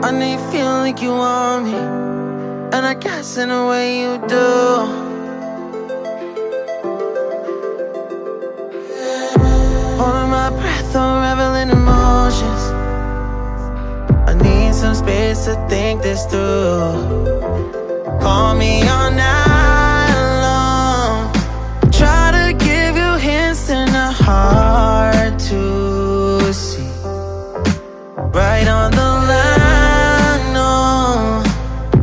I know you feel like you want me, and I guess in a way you do. Holding my breath, unraveling emotions. I need some space to think this through. Call me all night long. Try to give you hints and a hard to see. Right on the line, no.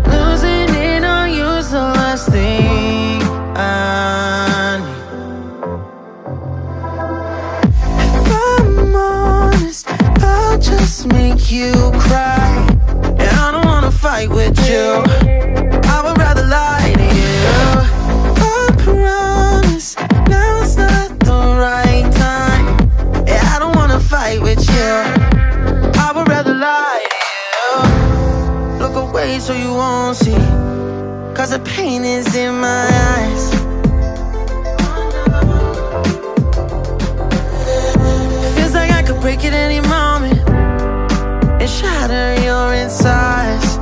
Losing it on you's the last thing I need. If I'm honest, I'll just make you cry. And I don't wanna fight with you, I would rather lie to you. I promise, now's not the right time. Yeah, I don't wanna fight with you, I would rather lie to you. Look away so you won't see, cause the pain is in my eyes. Feels like I could break at any moment and shatter your insides.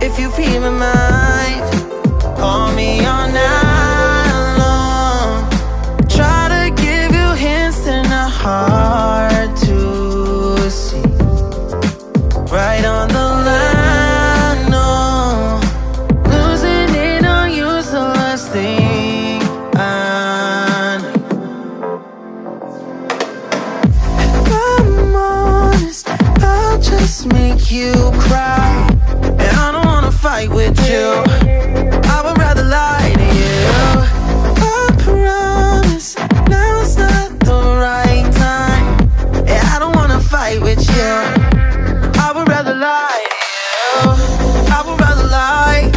If you feel my mind, call me all night long. Try to give you hints and a hard to see. Right on the line, no. Losing it on you's the last thing I need. If I'm honest, I'll just make you cry. And I don't wanna fight with you, I would rather lie to you. I promise, now's not the right time. Yeah, I don't wanna fight with you, I would rather lie to you. I would rather lie,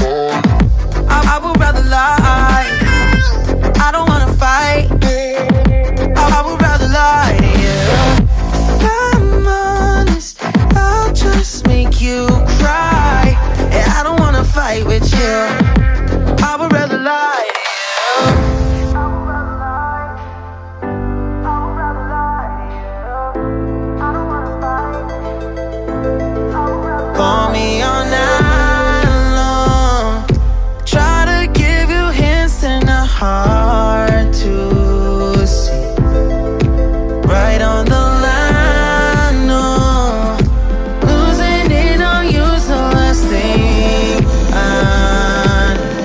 I would rather lie. I don't wanna fight, I would rather lie to you. If I'm honest, I'll just make you cry. Yeah, I don't wanna fight with you, I would rather lie to you. Call me all night long. Try to give you hints and a hard to see. Right on the line, no. Losing it on you's the last thing I need.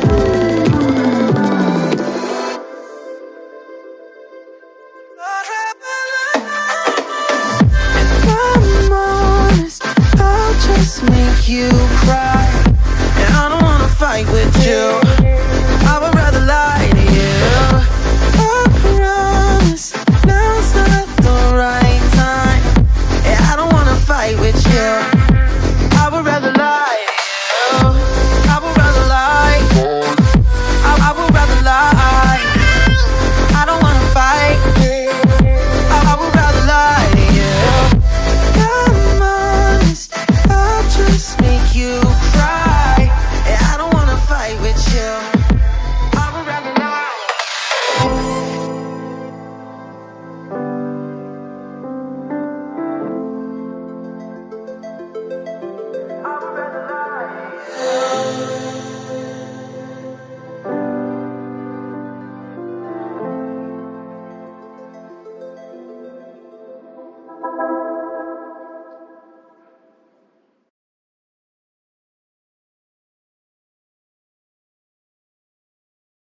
If I'm honest, I'll just make you cry. And I don't wanna fight with you,